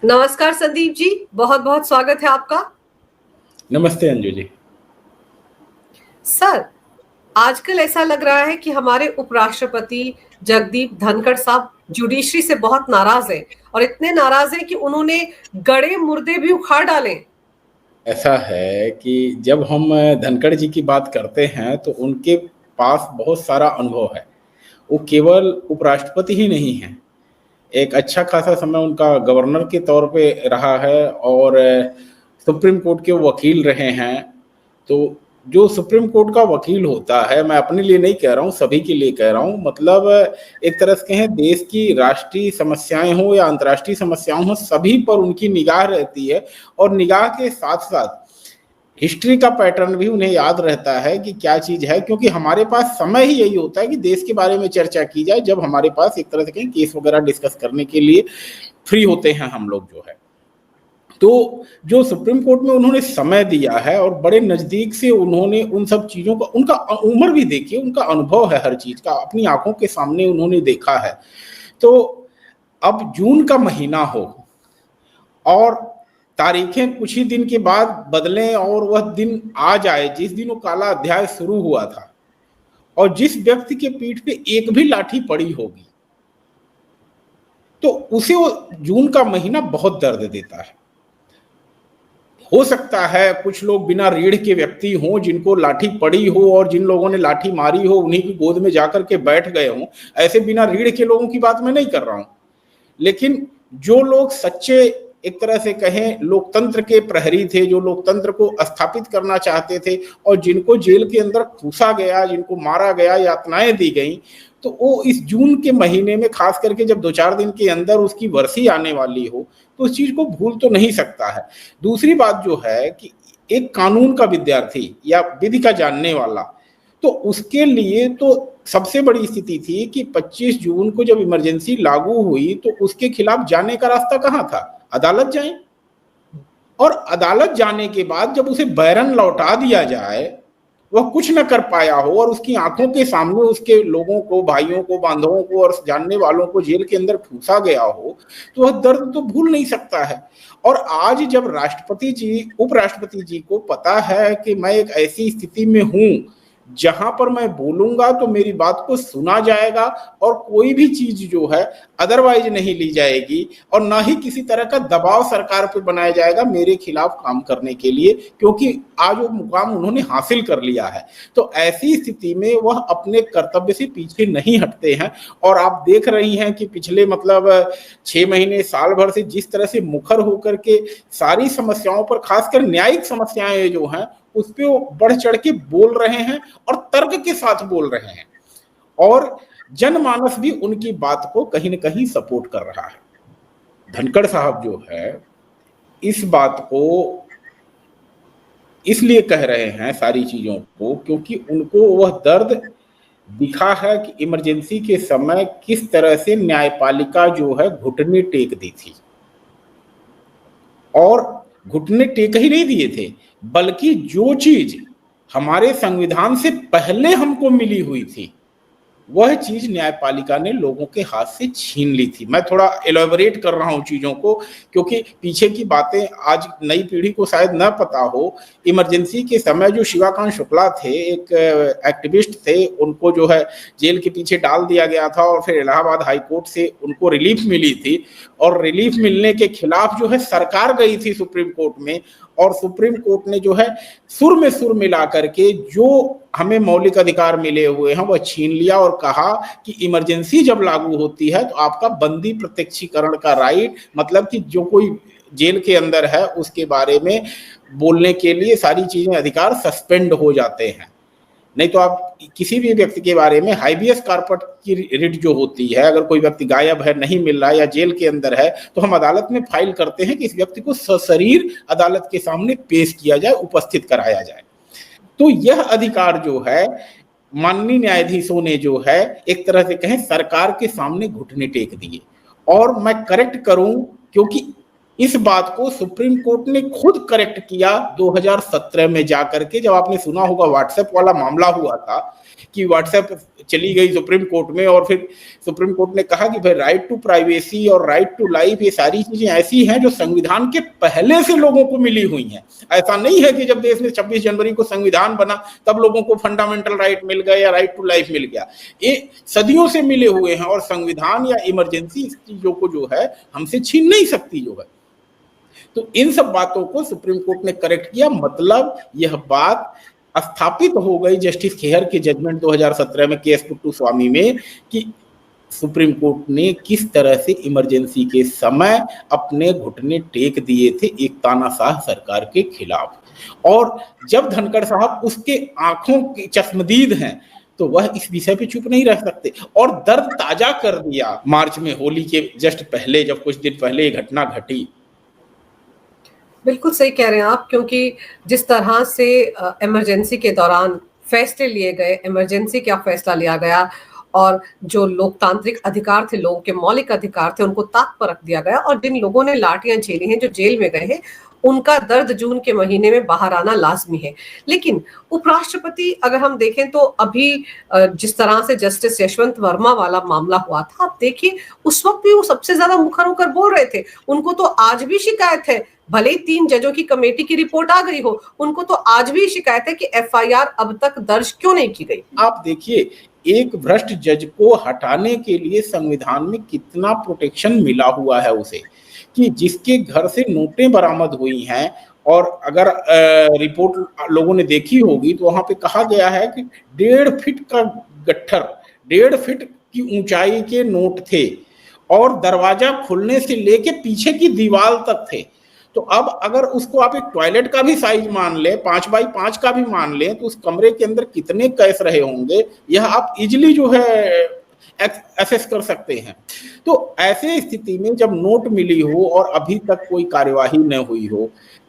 नमस्कार संदीप जी, बहुत बहुत स्वागत है आपका। नमस्ते अंजू जी। सर, आजकल ऐसा लग रहा है कि हमारे उपराष्ट्रपति जगदीप धनखड़ साहब जुडिशरी से बहुत नाराज हैं और इतने नाराज हैं कि उन्होंने गड़े मुर्दे भी उखाड़ डाले। ऐसा है कि जब हम धनखड़ जी की बात करते हैं तो उनके पास बहुत सारा अनुभव है। वो केवल उपराष्ट्रपति ही नहीं हैं, एक अच्छा खासा समय उनका गवर्नर के तौर पे रहा है और सुप्रीम कोर्ट के वकील रहे हैं। तो जो सुप्रीम कोर्ट का वकील होता है, मैं अपने लिए नहीं कह रहा हूँ, सभी के लिए कह रहा हूँ, मतलब एक तरह से कहें देश की राष्ट्रीय समस्याएं हो या अंतर्राष्ट्रीय समस्याएं हो, सभी पर उनकी निगाह रहती है। और निगाह के साथ साथ हिस्ट्री का पैटर्न भी उन्हें याद रहता है कि क्या चीज है, क्योंकि हमारे पास समय ही यही होता है कि देश के बारे में चर्चा की जाए, जब हमारे पास एक तरह से कहें केस वगैरह डिस्कस करने के लिए फ्री होते हैं हम लोग जो है। तो जो सुप्रीम कोर्ट में उन्होंने समय दिया है और बड़े नजदीक से उन्होंने उन सब चीजों का, उनका उम्र भी देखिए, उनका अनुभव है हर चीज का, अपनी आंखों के सामने उन्होंने देखा है। तो अब जून का महीना हो और तारीखें कुछ ही दिन के बाद बदलें और वह दिन आ जाए जिस दिन वो काला अध्याय शुरू हुआ था और जिस व्यक्ति के पीठ पे एक भी लाठी पड़ी होगी, तो उसे वो जून का महीना बहुत दर्द देता है। हो सकता है कुछ लोग बिना रीढ़ के व्यक्ति हों, जिनको लाठी पड़ी हो और जिन लोगों ने लाठी मारी हो उन्हीं की गोद में जाकर के बैठ गए हों। ऐसे बिना रीढ़ के लोगों की बात मैं नहीं कर रहा हूं, लेकिन जो लोग सच्चे एक तरह से कहें लोकतंत्र के प्रहरी थे, जो लोकतंत्र को स्थापित करना चाहते थे और जिनको जेल के अंदर ठूसा गया, जिनको मारा गया, यातनाएं दी गई, तो वो इस जून के महीने में खास करके जब 2-4 दिन के अंदर उसकी बरसी आने वाली हो तो उस चीज को भूल तो नहीं सकता है। दूसरी बात जो है कि एक कानून का विद्यार्थी या विधि का जानने वाला, तो उसके लिए तो सबसे बड़ी स्थिति थी कि 25 जून को जब इमरजेंसी लागू हुई तो उसके खिलाफ जाने का रास्ता कहाँ था? अदालत जाए। और अदालत जाने के बाद जब उसे बैरन लौटा दिया जाए, वह कुछ न कर पाया हो और उसकी आंखों के सामने उसके लोगों को, भाइयों को, बांधवों को और जानने वालों को जेल के अंदर ठूसा गया हो, तो वह दर्द तो भूल नहीं सकता है। और आज जब राष्ट्रपति जी, उपराष्ट्रपति जी को पता है कि मैं एक ऐसी स्थिति में हूं जहां पर मैं बोलूंगा तो मेरी बात को सुना जाएगा और कोई भी चीज जो है अदरवाइज नहीं ली जाएगी और ना ही किसी तरह का दबाव सरकार पर बनाया जाएगा मेरे खिलाफ काम करने के लिए, क्योंकि आज वो मुकाम उन्होंने हासिल कर लिया है। तो ऐसी स्थिति में वह अपने कर्तव्य से पीछे नहीं हटते हैं। और आप देख रही हैं कि पिछले मतलब 6 महीने, साल भर से जिस तरह से मुखर होकर के सारी समस्याओं पर, खासकर न्यायिक समस्याएं जो हैं उस पर वो बढ़ चढ़ के बोल रहे हैं और तर्क के साथ बोल रहे हैं और जनमानस भी उनकी बात को कहीं न कहीं सपोर्ट कर रहा है। धनखड़ साहब जो है इस बात को इसलिए कह रहे हैं सारी चीजों को क्योंकि उनको वह दर्द दिखा है कि इमरजेंसी के समय किस तरह से न्यायपालिका जो है घुटने टेक दी थी। और घुटने टेक ही नहीं दिए थे, बल्कि जो चीज हमारे संविधान से पहले हमको मिली हुई थी वह चीज न्यायपालिका ने लोगों के हाथ से छीन ली थी। मैं थोड़ा एलोबरेट कर रहा हूं चीजों को क्योंकि पीछे की बातें आज नई पीढ़ी को शायद न पता हो। इमरजेंसी के समय जो शिवाकांत शुक्ला थे, एक एक्टिविस्ट थे, उनको जो है जेल के पीछे डाल दिया गया था और फिर इलाहाबाद हाई कोर्ट से उनको रिलीफ मिली थी और रिलीफ मिलने के खिलाफ जो है सरकार गई थी सुप्रीम कोर्ट में और सुप्रीम कोर्ट ने जो है सुर में सुर मिला करके जो हमें मौलिक अधिकार मिले हुए हैं वह छीन लिया और कहा कि इमरजेंसी जब लागू होती है तो आपका बंदी प्रत्यक्षीकरण का राइट, मतलब कि जो कोई जेल के अंदर है उसके बारे में बोलने के लिए सारी चीजें, अधिकार सस्पेंड हो जाते हैं। नहीं तो आप किसी भी व्यक्ति के बारे में हाइबियस कॉर्पस की रिट जो होती है, अगर कोई व्यक्ति गायब है, नहीं मिल रहा है या जेल के अंदर है तो हम अदालत में फाइल करते हैं कि इस व्यक्ति को सशरीर अदालत के सामने पेश किया जाए, उपस्थित कराया जाए। तो यह अधिकार जो है माननीय न्यायाधीशों ने जो है एक तरह से कहें सरकार के सामने घुटने टेक दिए। और मैं करेक्ट करूं क्योंकि इस बात को सुप्रीम कोर्ट ने खुद करेक्ट किया 2017 में जाकर के, जब आपने सुना होगा व्हाट्सएप वाला मामला हुआ था कि व्हाट्सएप चली गई सुप्रीम कोर्ट में, और फिर सुप्रीम कोर्ट ने कहा कि भाई राइट टू प्राइवेसी और राइट टू लाइफ ये सारी चीजें ऐसी हैं जो संविधान के पहले से लोगों को मिली हुई हैं। ऐसा नहीं है कि जब देश में 26 जनवरी को संविधान बना तब लोगों को फंडामेंटल राइट मिल गया या राइट टू लाइफ मिल गया। ये सदियों से मिले हुए हैं और संविधान या इमरजेंसी इस चीजों को जो है हमसे छीन नहीं सकती जो है। तो इन सब बातों को सुप्रीम कोर्ट ने करेक्ट किया, मतलब यह बात स्थापित हो गई जस्टिस खेहर के जजमेंट 2017 में केएस पुट्टू स्वामी में कि सुप्रीम कोर्ट ने किस तरह से इमरजेंसी के समय अपने घुटने टेक दिए थे एक तानाशाह सरकार के खिलाफ। और जब धनखड़ साहब उसके आंखों के चश्मदीद हैं तो वह इस विषय पे चुप नहीं रह सकते और दर्द ताजा कर दिया मार्च में, होली के जस्ट पहले, जब कुछ दिन पहले ये घटना घटी। बिल्कुल सही कह रहे हैं आप, क्योंकि जिस तरह से इमरजेंसी के दौरान फैसले लिए गए, इमरजेंसी क्या फैसला लिया गया और जो लोकतांत्रिक अधिकार थे, लोगों के मौलिक अधिकार थे, उनको ताक पर रख दिया गया, और जिन लोगों ने लाठियां झेली हैं, जो जेल में गए हैं, उनका दर्द जून के महीने में बाहर आना लाजमी है। लेकिन उपराष्ट्रपति अगर हम देखें तो अभी जिस तरह से जस्टिस यशवंत वर्मा वाला मामला हुआ था, आप देखिए उस वक्त भी वो सबसे ज्यादा मुखर होकर बोल रहे थे। उनको तो आज भी शिकायत है, भले ही 3 जजों की कमेटी की रिपोर्ट आ गई हो, उनको तो आज भी शिकायत है कि एफआईआर अब तक दर्ज क्यों नहीं की गई। आप देखिए एक भ्रष्ट जज को हटाने के लिए संविधान में कितना प्रोटेक्शन मिला हुआ है उसे, कि जिसके घर से नोटें बरामद हुई हैं, और अगर रिपोर्ट लोगों ने देखी होगी तो वहां पे कहा गया है कि 1.5 फीट का गट्ठर, 1.5 फीट की ऊंचाई के नोट थे और दरवाजा खुलने से लेके पीछे की दीवार तक थे। तो अब अगर उसको आप एक टॉयलेट का भी साइज मान लें, 5 बाई 5 का भी मान लें, तो उस कमरे के अंदर कितने कैस रहे होंगे यह आप इजिली जो है एसेस कर सकते हैं। तो ऐसे स्थिति में जब नोट मिली हो और अभी तक कोई कार्यवाही न हुई हो,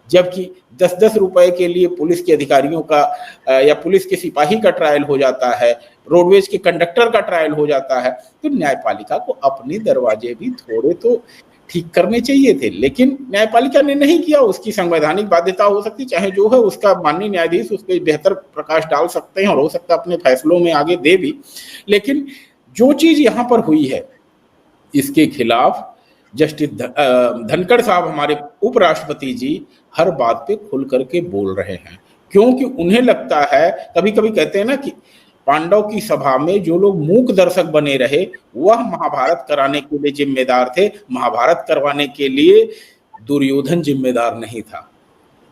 जबकि 10-10 रुपए के लिए पुलिस के अधिकारियों का या पुलिस के सिपाही का ट्रायल हो जाता है, रोडवेज के कंडक्टर का ट्रायल हो जाता है, तो न्यायपालिका को अपने दरवाजे भी थोड़े तो ठीक करने चाहिए थे। लेकिन न्यायपालिका ने नहीं किया। उसकी संवैधानिक बाध्यता हो सकती, चाहे जो है उसका माननीय न्यायाधीश उस पर बेहतर प्रकाश डाल सकते हैं और हो सकता है अपने फैसलों में आगे दे भी। लेकिन जो चीज यहाँ पर हुई है इसके खिलाफ जस्टिस धनखड़ साहब, हमारे उपराष्ट्रपति जी, हर बात पे खुल करके बोल रहे हैं, क्योंकि उन्हें लगता है, कभी कभी कहते हैं ना कि पांडव की सभा में जो लोग मूक दर्शक बने रहे वह महाभारत कराने के लिए जिम्मेदार थे, महाभारत करवाने के लिए दुर्योधन जिम्मेदार नहीं था,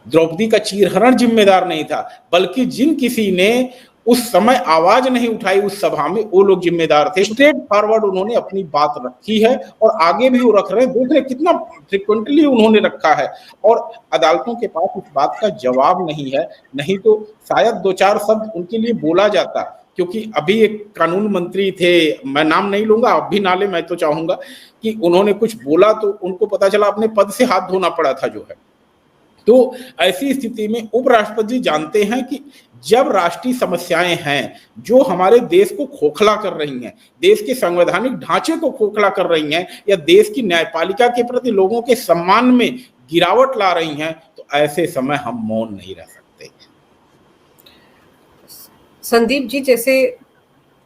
द्रौपदी का चीरहरण जिम्मेदार नहीं था, बल्कि जिन किसी ने उस समय आवाज नहीं उठाई उस सभा में वो लोग जिम्मेदार थे। स्ट्रेट फॉरवर्ड उन्होंने अपनी बात रखी है और आगे भी वो रख रहे हैं। देख रहे कितना फ्रिक्वेंटली उन्होंने रखा है और अदालतों के पास इस बात का जवाब नहीं है, नहीं तो शायद 2-4 शब्द उनके लिए बोला जाता। क्योंकि अभी एक कानून मंत्री थे, मैं नाम नहीं लूंगा, आप भी ना ले, मैं तो चाहूंगा कि उन्होंने कुछ बोला तो उनको पता चला अपने पद से हाथ धोना पड़ा था जो है। तो ऐसी स्थिति में उपराष्ट्रपति जी जानते हैं कि जब राष्ट्रीय समस्याएं हैं जो हमारे देश को खोखला कर रही हैं, देश के संवैधानिक ढांचे को खोखला कर रही हैं, या देश की न्यायपालिका के प्रति लोगों के सम्मान में गिरावट ला रही हैं, तो ऐसे समय हम मौन नहीं रह सकते। संदीप जी, जैसे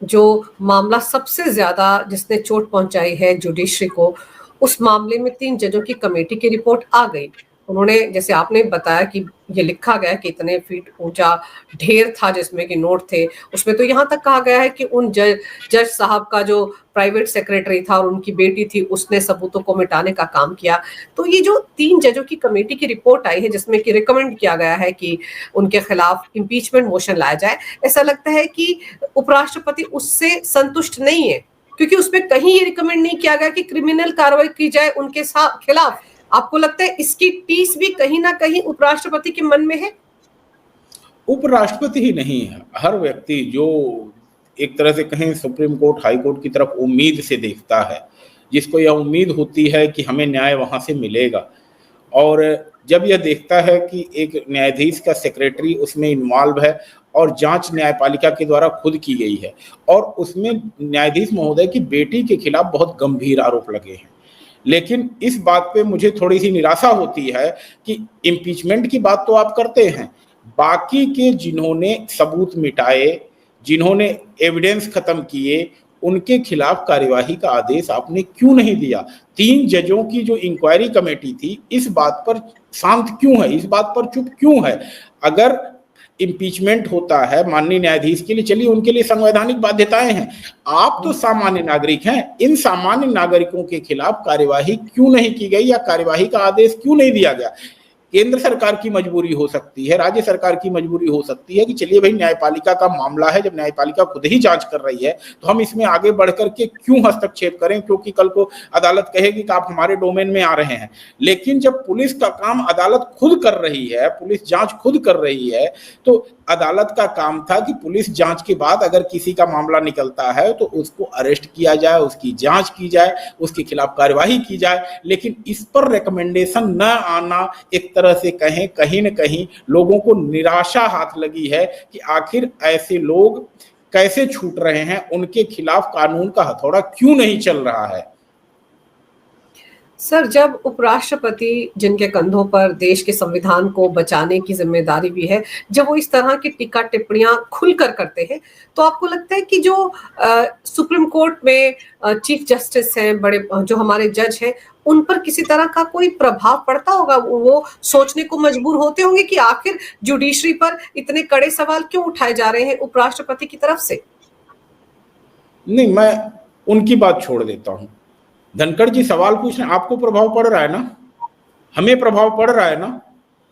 जो मामला सबसे ज्यादा जिसने चोट पहुंचाई है जुडिशरी को, उस मामले में 3 जजों की कमेटी की रिपोर्ट आ गई। उन्होंने, जैसे आपने बताया कि ये लिखा गया कि इतने फीट ऊंचा ढेर था जिसमें कि नोट थे, उसमें तो यहाँ तक कहा गया है कि उन जज साहब का जो प्राइवेट सेक्रेटरी था और उनकी बेटी थी उसने सबूतों को मिटाने का काम किया। तो ये जो 3 जजों की कमेटी की रिपोर्ट आई है जिसमें कि रिकमेंड किया गया है कि उनके खिलाफ इम्पीचमेंट मोशन लाया जाए, ऐसा लगता है कि उपराष्ट्रपति उससे संतुष्ट नहीं है, क्योंकि उसमें कहीं ये रिकमेंड नहीं किया गया कि क्रिमिनल कार्रवाई की जाए उनके खिलाफ। आपको लगता है इसकी टीस भी कहीं ना कहीं उपराष्ट्रपति के मन में है? उपराष्ट्रपति ही नहीं है, हर व्यक्ति जो एक तरह से कहें सुप्रीम कोर्ट, हाई कोर्ट की तरफ उम्मीद से देखता है, जिसको यह उम्मीद होती है कि हमें न्याय वहां से मिलेगा, और जब यह देखता है कि एक न्यायाधीश का सेक्रेटरी उसमें इन्वॉल्व है और जांच न्यायपालिका के द्वारा खुद की गई है और उसमें न्यायाधीश महोदय की बेटी के खिलाफ बहुत गंभीर आरोप लगे हैं, लेकिन इस बात पे मुझे थोड़ी सी निराशा होती है कि इम्पीचमेंट की बात तो आप करते हैं, बाकी के जिन्होंने सबूत मिटाए, जिन्होंने एविडेंस खत्म किए, उनके खिलाफ कार्यवाही का आदेश आपने क्यों नहीं दिया? 3 जजों की जो इंक्वायरी कमेटी थी, इस बात पर शांत क्यों है, इस बात पर चुप क्यों है? अगर इम्पीचमेंट होता है माननीय न्यायाधीश के लिए, चलिए उनके लिए संवैधानिक बाध्यताएं हैं, आप तो सामान्य नागरिक हैं, इन सामान्य नागरिकों के खिलाफ कार्यवाही क्यों नहीं की गई या कार्यवाही का आदेश क्यों नहीं दिया गया? केंद्र सरकार की मजबूरी हो सकती है, राज्य सरकार की मजबूरी हो सकती है कि चलिए भाई न्यायपालिका का मामला है, जब न्यायपालिका खुद ही जांच कर रही है तो हम इसमें आगे बढ़ करके क्यों हस्तक्षेप करें, क्योंकि कल को अदालत कहेगी कि आप हमारे डोमेन में आ रहे हैं। लेकिन जब पुलिस का काम अदालत खुद कर रही है, पुलिस जांच खुद कर रही है, तो अदालत का काम था कि पुलिस जांच के बाद अगर किसी का मामला निकलता है तो उसको अरेस्ट किया जाए, उसकी जांच की जाए, उसके खिलाफ कार्यवाही की जाए। लेकिन इस पर रिकमेंडेशन न आना एक तरह से कहें, कहीं न कहीं लोगों को निराशा हाथ लगी है कि आखिर ऐसे लोग कैसे छूट रहे हैं, उनके खिलाफ कानून का हथौड़ा क्यों नहीं चल रहा है। सर, जब उपराष्ट्रपति जिनके कंधों पर देश के संविधान को बचाने की जिम्मेदारी भी है, जब वो इस तरह की टीका टिप्पणियां खुलकर करते हैं, तो आपको लगता है कि जो सुप्रीम कोर्ट में चीफ जस्टिस हैं, बड़े जो हमारे जज हैं, उन पर किसी तरह का कोई प्रभाव पड़ता होगा? वो सोचने को मजबूर होते होंगे कि आखिर जुडिशरी पर इतने कड़े सवाल क्यों उठाए जा रहे हैं उपराष्ट्रपति की तरफ से? नहीं, मैं उनकी बात छोड़ देता हूं। धनखड़ जी सवाल पूछ रहे हैं, आपको प्रभाव पड़ रहा है ना, हमें प्रभाव पड़ रहा है ना,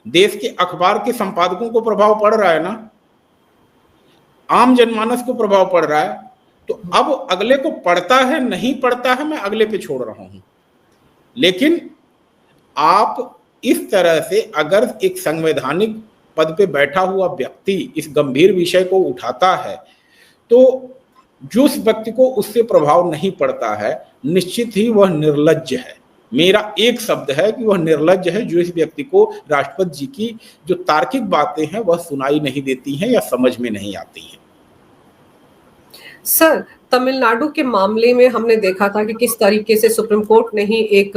देश के अखबार के संपादकों को प्रभाव पड़ रहा है ना, आम जनमानस को प्रभाव पड़ रहा है। तो अब अगले को पड़ता है नहीं पड़ता है, मैं अगले पे छोड़ रहा हूं। लेकिन आप इस तरह से अगर एक संवैधानिक पद पे बैठा हुआ व्यक्ति इस गंभीर विषय को उठाता है, तो जो उस व्यक्ति को उससे प्रभाव नहीं पड़ता है, निश्चित ही वह निर्लज्ज है। मेरा एक शब्द है कि वह निर्लज्ज है, जो इस व्यक्ति को राष्ट्रपति जी की जो तार्किक बातें हैं वह सुनाई नहीं देती हैं या समझ में नहीं आती हैं। सर, तमिलनाडु के मामले में हमने देखा था कि किस तरीके से सुप्रीम कोर्ट ने ही एक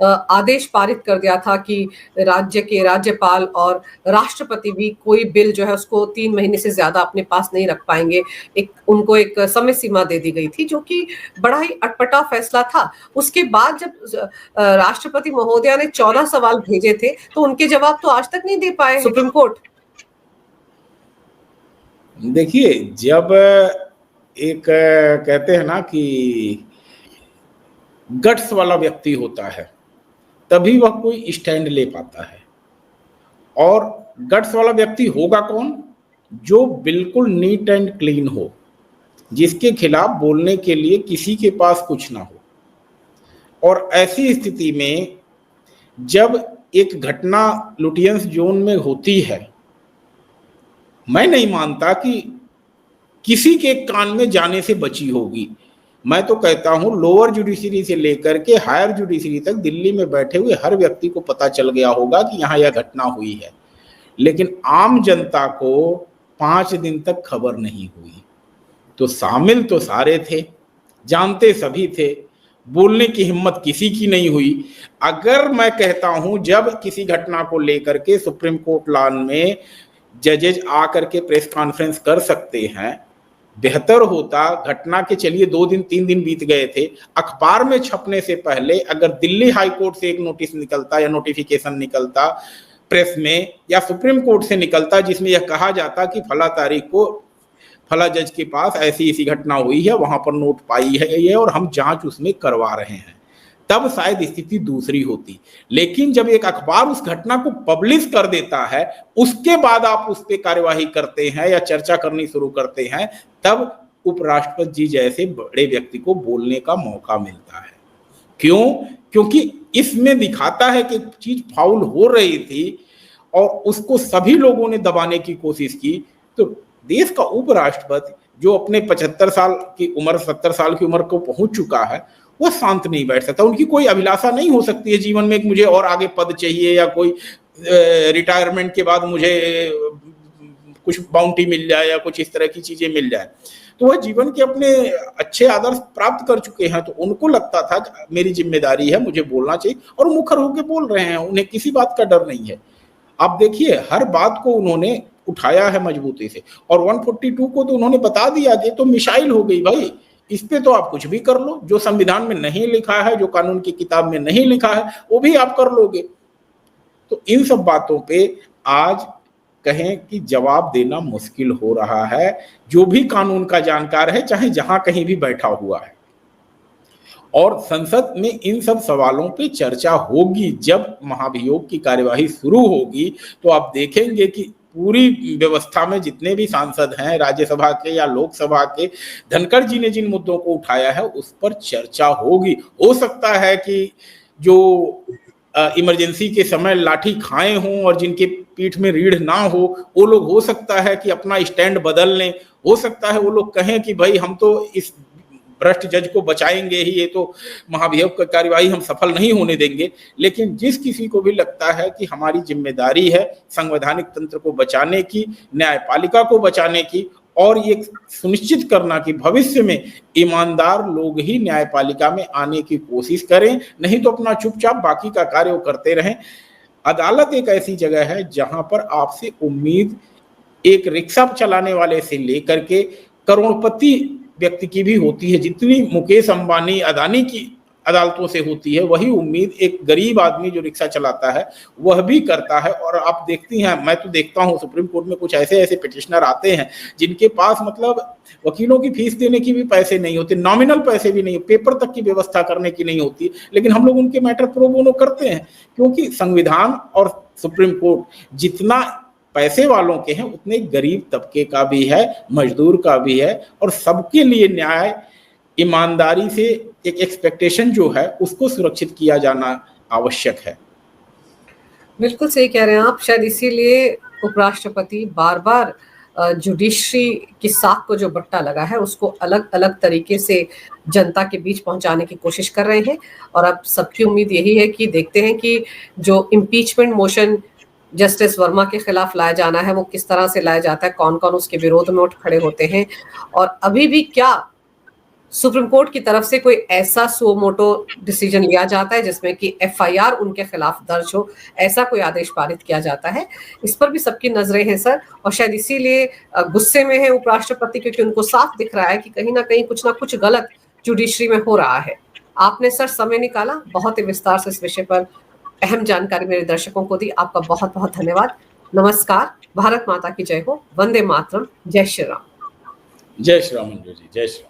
आदेश पारित कर दिया था कि राज्य के राज्यपाल और राष्ट्रपति भी कोई बिल जो है उसको 3 महीने से ज्यादा अपने पास नहीं रख पाएंगे। उनको एक समय सीमा दे दी गई थी, जो कि बड़ा ही अटपटा फैसला था। उसके बाद जब राष्ट्रपति महोदया ने 14 सवाल भेजे थे, तो उनके जवाब तो आज तक नहीं दे पाए सुप्रीम कोर्ट। देखिए, जब एक कहते हैं ना कि गट्स वाला व्यक्ति होता है, तभी वह कोई स्टैंड ले पाता है। और गट्स वाला व्यक्ति होगा कौन? जो बिल्कुल नीट एंड क्लीन हो, जिसके खिलाफ बोलने के लिए किसी के पास कुछ ना हो। और ऐसी स्थिति में जब एक घटना लुटियंस जोन में होती है, मैं नहीं मानता कि किसी के कान में जाने से बची होगी। मैं तो कहता हूं लोअर जुडिशरी से लेकर के हायर जुडिशरी तक दिल्ली में बैठे हुए हर व्यक्ति को पता चल गया होगा कि यहां यह घटना हुई है, लेकिन आम जनता को 5 दिन तक खबर नहीं हुई। तो शामिल तो सारे थे, जानते सभी थे, बोलने की हिम्मत किसी की नहीं हुई। अगर मैं कहता हूं जब किसी घटना को लेकर के सुप्रीम कोर्ट लॉन में जजेज आकर के प्रेस कॉन्फ्रेंस कर सकते हैं, बेहतर होता। घटना के चलिए 2 दिन 3 दिन बीत गए थे, अखबार में छपने से पहले अगर दिल्ली हाई कोर्ट से एक नोटिस निकलता या नोटिफिकेशन निकलता प्रेस में, या सुप्रीम कोर्ट से निकलता जिसमें यह कहा जाता कि फला तारीख को फला जज के पास ऐसी ऐसी घटना हुई है, वहां पर नोट पाई है ये और हम जांच उसमें करवा रहे हैं, तब शायद स्थिति दूसरी होती। लेकिन जब एक अखबार उस घटना को पब्लिश कर देता है, उसके बाद आप उस पर कार्यवाही करते हैं या चर्चा करनी शुरू करते हैं, तब उपराष्ट्रपति जी जैसे बड़े व्यक्ति को बोलने का मौका मिलता है। क्यों? क्योंकि इसमें दिखाता है कि एक चीज फाउल हो रही थी और उसको सभी लोगों ने दबाने की कोशिश की। तो देश का उपराष्ट्रपति जो अपने 75 साल की उम्र 70 साल की उम्र को पहुंच चुका है, वह शांत नहीं बैठ सकता। उनकी कोई अभिलाषा नहीं हो सकती है जीवन में कि मुझे और आगे पद चाहिए या कोई रिटायरमेंट के बाद मुझे कुछ बाउंटी मिल जाए या कुछ इस तरह की चीजें मिल जाए। तो वह जीवन के अपने अच्छे आदर्श प्राप्त कर चुके हैं, तो उनको लगता था मेरी जिम्मेदारी है, मुझे बोलना चाहिए, और मुखर होकर बोल रहे हैं, उन्हें किसी बात का डर नहीं है। आप देखिए हर बात को उन्होंने उठाया है मजबूती से, और 142 को तो उन्होंने बता दिया कि तो मिसाइल हो गई भाई, इस पे तो आप कुछ भी कर लो, जो संविधान में नहीं लिखा है, जो कानून की किताब में नहीं लिखा है, वो भी आप कर लोगे। तो इन सब बातों पे आज कहें कि जवाब देना मुश्किल हो रहा है, जो भी कानून का जानकार है, चाहे जहां कहीं भी बैठा हुआ है। और संसद में इन सब सवालों पे चर्चा होगी, जब महाभियोग की कार्यवाही शुरू होगी तो आप देखेंगे कि पूरी व्यवस्था में जितने भी सांसद हैं, राज्यसभा के या लोकसभा के, धनखड़ जी ने जिन मुद्दों को उठाया है उस पर चर्चा होगी। हो सकता है कि जो इमरजेंसी के समय लाठी खाए हों और जिनके पीठ में रीढ़ ना हो, वो लोग हो सकता है कि अपना स्टैंड बदल लें। हो सकता है वो लोग कहें कि भाई हम तो इस भ्रष्ट जज को बचाएंगे ही, ये तो महाभियोग की कार्यवाही हम सफल नहीं होने देंगे। लेकिन जिस किसी को भी लगता है कि हमारी जिम्मेदारी है संवैधानिक तंत्र को बचाने की, न्यायपालिका को बचाने की, और ये सुनिश्चित करना कि भविष्य में ईमानदार लोग ही न्यायपालिका में आने की कोशिश करें, नहीं तो अपना चुपचाप बाकी का कार्य करते रहें। अदालत एक ऐसी जगह है जहां पर आपसे उम्मीद एक रिक्शा चलाने वाले से लेकर के करोड़पति व्यक्ति की भी होती है। जितनी मुकेश अंबानी, अदानी की अदालतों से होती है, वही उम्मीद एक गरीब आदमी जो रिक्शा चलाता है वह भी करता है। और आप देखती हैं, मैं तो देखता हूं सुप्रीम कोर्ट में कुछ ऐसे ऐसे पिटिशनर आते हैं जिनके पास मतलब वकीलों की फीस देने की भी पैसे नहीं होते, नॉमिनल पैसे भी नहीं, पेपर तक की व्यवस्था करने की नहीं होती, लेकिन हम लोग उनके मैटर प्रो बोनो करते हैं, क्योंकि संविधान और सुप्रीम कोर्ट जितना पैसे वालों के हैं उतने गरीब तबके का भी है, मजदूर का भी है, और सबके लिए न्याय, ईमानदारी से एक एक्सपेक्टेशन जो है उसको सुरक्षित किया जाना आवश्यक है। बिल्कुल सही कह रहे हैं आप। शायद इसीलिए उपराष्ट्रपति बार बार जुडिशरी की साख को जो बट्टा लगा है उसको अलग अलग तरीके से जनता के बीच पहुंचाने की कोशिश कर रहे हैं। और अब सबकी उम्मीद यही है कि देखते हैं कि जो इम्पीचमेंट मोशन जस्टिस वर्मा के खिलाफ लाया जाना है वो किस तरह से लाया जाता है, कौन कौन उसके विरोध में उठ खड़े होते हैं, और अभी भी क्या सुप्रीम कोर्ट की तरफ से कोई ऐसा सो मोटो डिसीजन लिया जाता है जिसमें कि एफआईआर उनके खिलाफ दर्ज हो, ऐसा कोई आदेश पारित किया जाता है। इस पर भी सबकी नजरें हैं सर, और शायद इसीलिए गुस्से में है उपराष्ट्रपति, क्योंकि उनको साफ दिख रहा है कि कहीं ना कहीं कुछ ना कुछ गलत जुडिशरी में हो रहा है। आपने सर समय निकाला, बहुत ही विस्तार से इस विषय पर अहम जानकारी मेरे दर्शकों को दी, आपका बहुत बहुत धन्यवाद। नमस्कार, भारत माता की जय हो, वंदे मातरम, जय श्री राम। जय श्री राम मंजू जी, जय श्री राम।